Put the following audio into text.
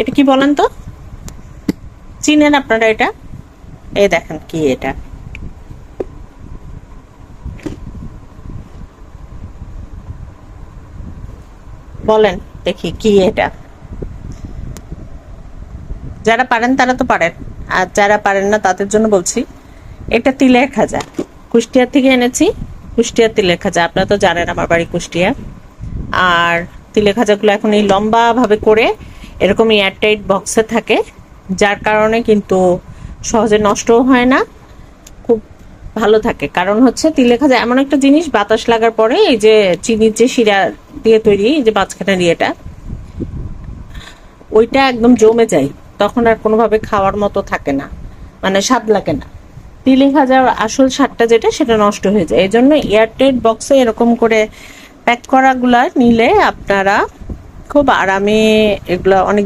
এটা কি বলেন তো, চিনেন আপনারা এটা? এই দেখেন কি এটা, বলেন দেখি কি এটা। যারা পারেন তারা তো পারেন, আর যারা পারেন না তাদের জন্য বলছি। এটা তিলের খাজা, কুষ্টিয়া থেকে এনেছি। কুষ্টিয়ার তিলের খাজা, আপনারা তো জানেন আমার বাড়ি কুষ্টিয়া। আর তিলের খাজাগুলো এখন এই লম্বা ভাবে করে এরকম এয়ারটাইট বক্সে থাকে, যার কারণে কিন্তু সহজে নষ্টও হয় না, খুব ভালো থাকে। কারণ হচ্ছে তিলের খাজা এমন একটা জিনিস, বাতাস লাগার পরে এই যে চিনির যে শিরা দিয়ে তৈরি, এই যে মাঝখানের ইয়েটা, ওইটা একদম জমে যায়, তখন আর কোনোভাবে খাওয়ার মতো থাকে না, মানে স্বাদ লাগে না। তিলে ভাজার আসল স্বাদটা যেটা, সেটা নষ্ট হয়ে যায়। এই জন্য এয়ারটাইট বক্সে এরকম করে প্যাক করাগুলা নিলে আপনারা খুব আরামে এগুলা অনেক